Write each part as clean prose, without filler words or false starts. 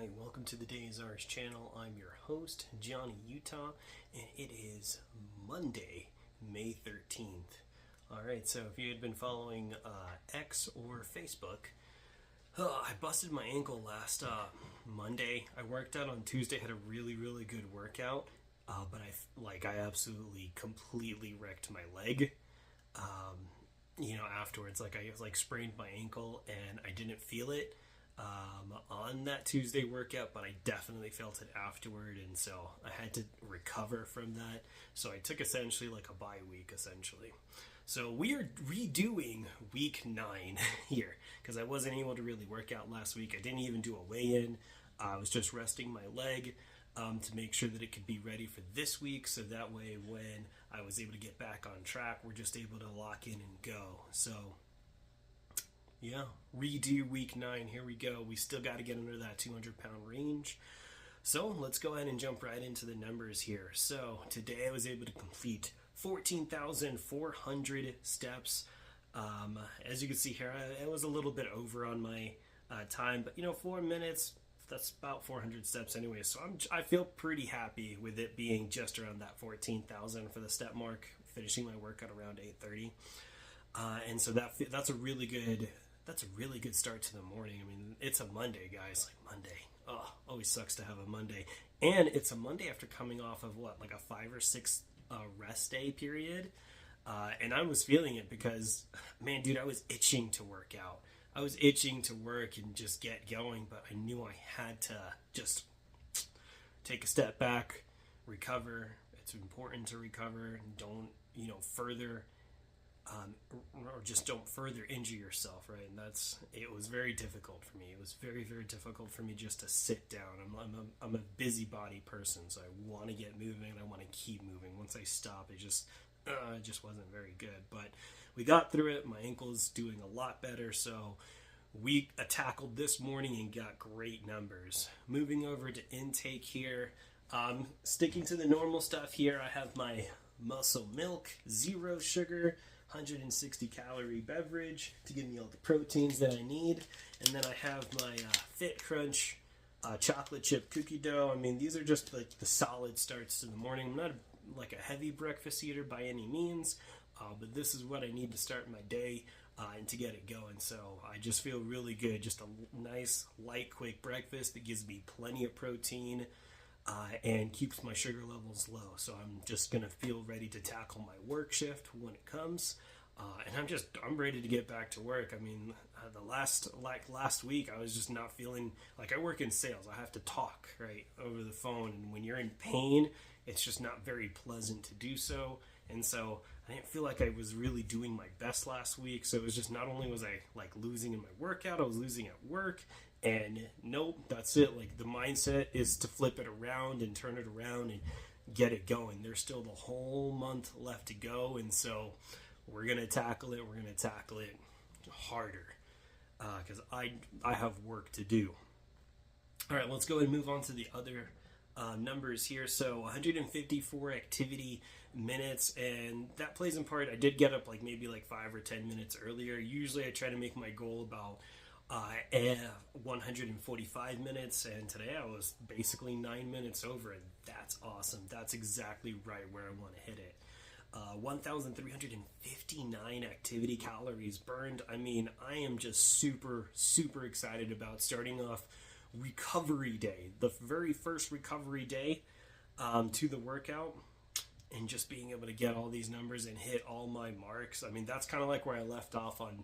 Alright, welcome to the TheDayIsOurz channel. I'm your host, Johnny Utah, and it is Monday, May 13th. Alright, so if you had been following X or Facebook, I busted my ankle last Monday. I worked out on Tuesday, had a really good workout, but I absolutely completely wrecked my leg. Afterwards, I sprained my ankle and I didn't feel it on that Tuesday workout, but I definitely felt it afterward, and so I had to recover from that. So I took essentially like a bye week, essentially. So we are redoing week 9 here because I wasn't able to really work out last week. I didn't even do a weigh-in. I was just resting my leg to make sure that it could be ready for this week, so that way when I was able to get back on track, we're just able to lock in and go. So yeah, redo week 9. Here we go. We still got to get under that 200-pound range. So let's go ahead and jump right into the numbers here. So today I was able to complete 14,400 steps. As you can see here, I was a little bit over on my time, but 4 minutes, that's about 400 steps anyway. So I feel pretty happy with it being just around that 14,000 for the step mark, finishing my workout around 8:30. And so that's a really good start to the morning. I mean, it's a Monday, guys. Monday. Oh, always sucks to have a Monday. And it's a Monday after coming off of like a 5 or 6 rest day period. And I was feeling it because, man, dude, I was itching to work out. I was itching to work and just get going, but I knew I had to just take a step back, recover. It's important to recover. Don't, further or just don't further injure yourself, right? And it was very difficult for me. It was very difficult for me just to sit down. I'm a busybody person, so I want to get moving. I want to keep moving. Once I stop, it just wasn't very good. But we got through it. My ankle's doing a lot better, so we tackled this morning and got great numbers. Moving over to intake here, sticking to the normal stuff here. I have my Muscle Milk, 0 sugar, 160 calorie beverage to give me all the proteins that I need. And then I have my Fit Crunch chocolate chip cookie dough. I mean, these are just like the solid starts to the morning. I'm not like a heavy breakfast eater by any means, but this is what I need to start my day and to get it going. So I just feel really good. Just a nice, light, quick breakfast that gives me plenty of protein and keeps my sugar levels low. So I'm just going to feel ready to tackle my work shift when it comes. And I'm ready to get back to work. I mean, last week, I was just not feeling like I work in sales. I have to talk, right, over the phone. And when you're in pain, it's just not very pleasant to do so. And so I didn't feel like I was really doing my best last week. So it was just, not only was I like losing in my workout, I was losing at work. And nope, that's it. Like, the mindset is to flip it around and turn it around and get it going. There's still the whole month left to go, and so we're gonna tackle it. We're gonna tackle it harder because I have work to do. All right, let's go and move on to the other numbers here. So 154 activity minutes, and that plays in part. I did get up maybe 5 or 10 minutes earlier. Usually I try to make my goal about 145 minutes, and today I was basically 9 minutes over, and that's awesome. That's exactly right where I want to hit it. 1,359 activity calories burned. I mean, I am just super excited about starting off recovery day, the very first recovery day to the workout, and just being able to get all these numbers and hit all my marks. I mean, that's kind of like where I left off on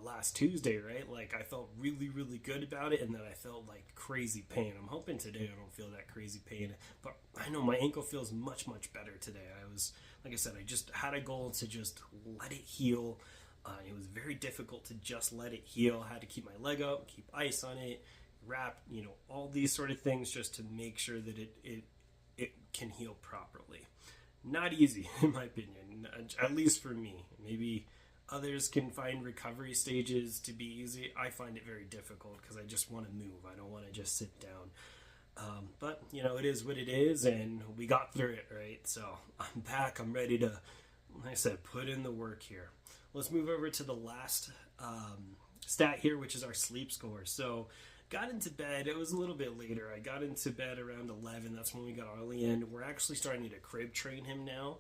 last Tuesday, right? Like, I felt really good about it, and then I felt like crazy pain. I'm hoping today I don't feel that crazy pain, but I know my ankle feels much better today. Like I said, I just had a goal to just let it heal. It was very difficult to just let it heal. I had to keep my leg up, keep ice on it, wrap, all these sort of things just to make sure that it can heal properly. Not easy, in my opinion, at least for me. Maybe others can find recovery stages to be easy. I find it very difficult because I just want to move. I don't want to just sit down. But, it is what it is, and we got through it, right? So I'm back. I'm ready to, like I said, put in the work here. Let's move over to the last stat here, which is our sleep score. So got into bed. It was a little bit later. I got into bed around 11. That's when we got Arlie in. We're actually starting to crib train him now.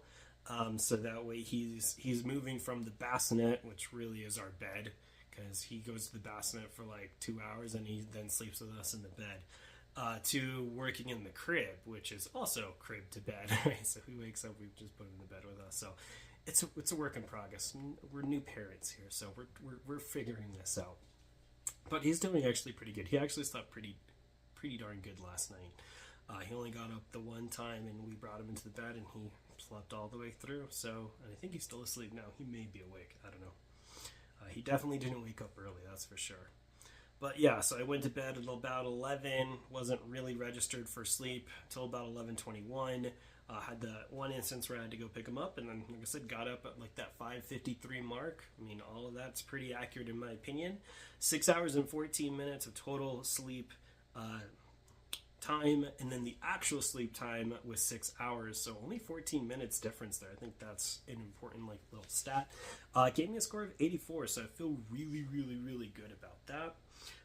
So that way he's moving from the bassinet, which really is our bed, because he goes to the bassinet for like 2 hours and he then sleeps with us in the bed, to working in the crib, which is also crib to bed. Right? So he wakes up, we just put him in the bed with us. So it's a work in progress. We're new parents here, so we're figuring this out. But he's doing actually pretty good. He actually slept pretty darn good last night. He only got up the one time, and we brought him into the bed, and he slept all the way through. So, and I think he's still asleep now. He may be awake. I don't know. He definitely didn't wake up early, that's for sure. But yeah, so I went to bed at about 11. Wasn't really registered for sleep until about 11:21. Had the one instance where I had to go pick him up, and then, like I said, got up at like that 5:53 mark. I mean, all of that's pretty accurate in my opinion. 6 hours and 14 minutes of total sleep time, and then the actual sleep time was 6 hours, so only 14 minutes difference there. I think that's an important like little stat. Gave me a score of 84, so I feel really good about that.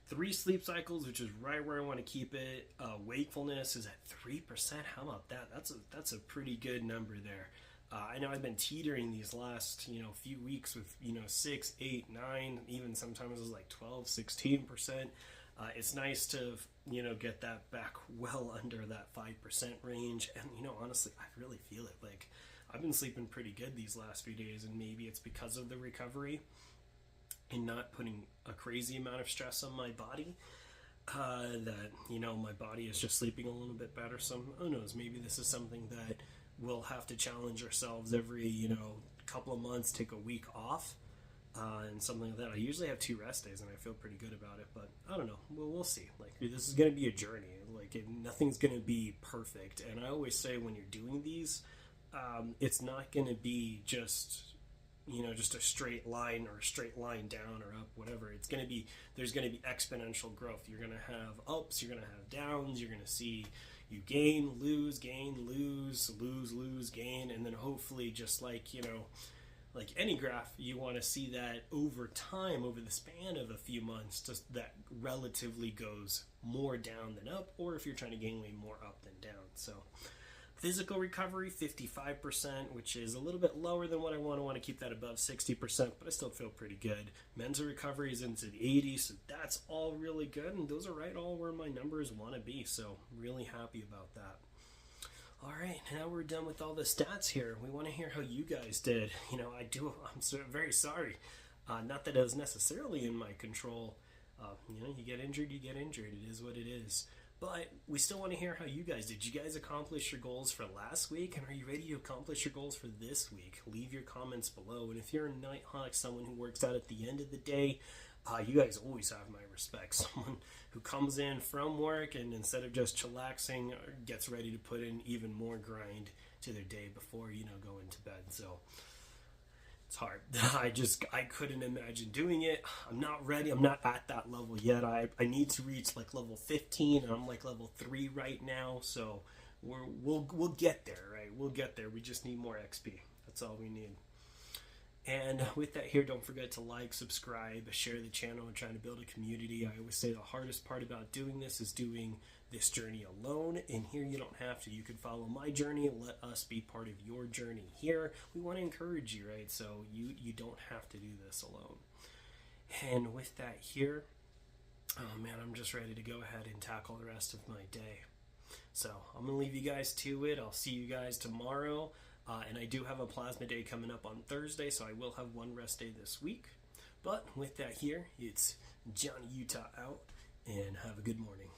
3 sleep cycles, which is right where I want to keep it. Wakefulness is at 3%. How about that? That's a pretty good number there. I know I've been teetering these last few weeks with 6, 8, 9, even sometimes it was like 12, 16%. It's nice to get that back well under that 5% range, and honestly, I really feel it. Like, I've been sleeping pretty good these last few days, and maybe it's because of the recovery and not putting a crazy amount of stress on my body, that my body is just sleeping a little bit better. So who knows, maybe this is something that we'll have to challenge ourselves every couple of months, take a week off, and something like that. I usually have 2 rest days and I feel pretty good about it, but I don't know. We'll see. Like, this is going to be a journey. Like, nothing's going to be perfect, and I always say when you're doing these, it's not going to be just just a straight line or a straight line down or up, whatever. There's going to be exponential growth. You're going to have ups, you're going to have downs, you're going to see you gain, lose, gain, and then hopefully, just like like any graph, you want to see that over time, over the span of a few months, just that relatively goes more down than up, or if you're trying to gain way more up than down. So physical recovery, 55%, which is a little bit lower than what I want. I want to keep that above 60%, but I still feel pretty good. Mental recovery is into the 80s, so that's all really good, and those are right all where my numbers want to be, so really happy about that. All right, now we're done with all the stats here. We want to hear how you guys did. I'm very sorry. Not that it was necessarily in my control. You get injured, It is what it is. But we still want to hear how you guys did. Did you guys accomplish your goals for last week? And are you ready to accomplish your goals for this week? Leave your comments below. And if you're a Nighthawk, someone who works out at the end of the day, you guys always have my respect. Someone who comes in from work and instead of just chillaxing, gets ready to put in even more grind to their day before, going to bed. So it's hard. I couldn't imagine doing it. I'm not ready. I'm not at that level yet. I need to reach like level 15, and I'm like level 3 right now. So we'll get there, right? We'll get there. We just need more XP. That's all we need. And with that here, don't forget to like, subscribe, share the channel. I'm trying to build a community. I always say the hardest part about doing this is doing this journey alone, and here you don't have to. You can follow my journey and let us be part of your journey here. We want to encourage you, right? So you don't have to do this alone. And with that here, oh man, I'm just ready to go ahead and tackle the rest of my day. So I'm going to leave you guys to it. I'll see you guys tomorrow. And I do have a plasma day coming up on Thursday, so I will have one rest day this week. But with that here, it's Johnny Utah out, and have a good morning.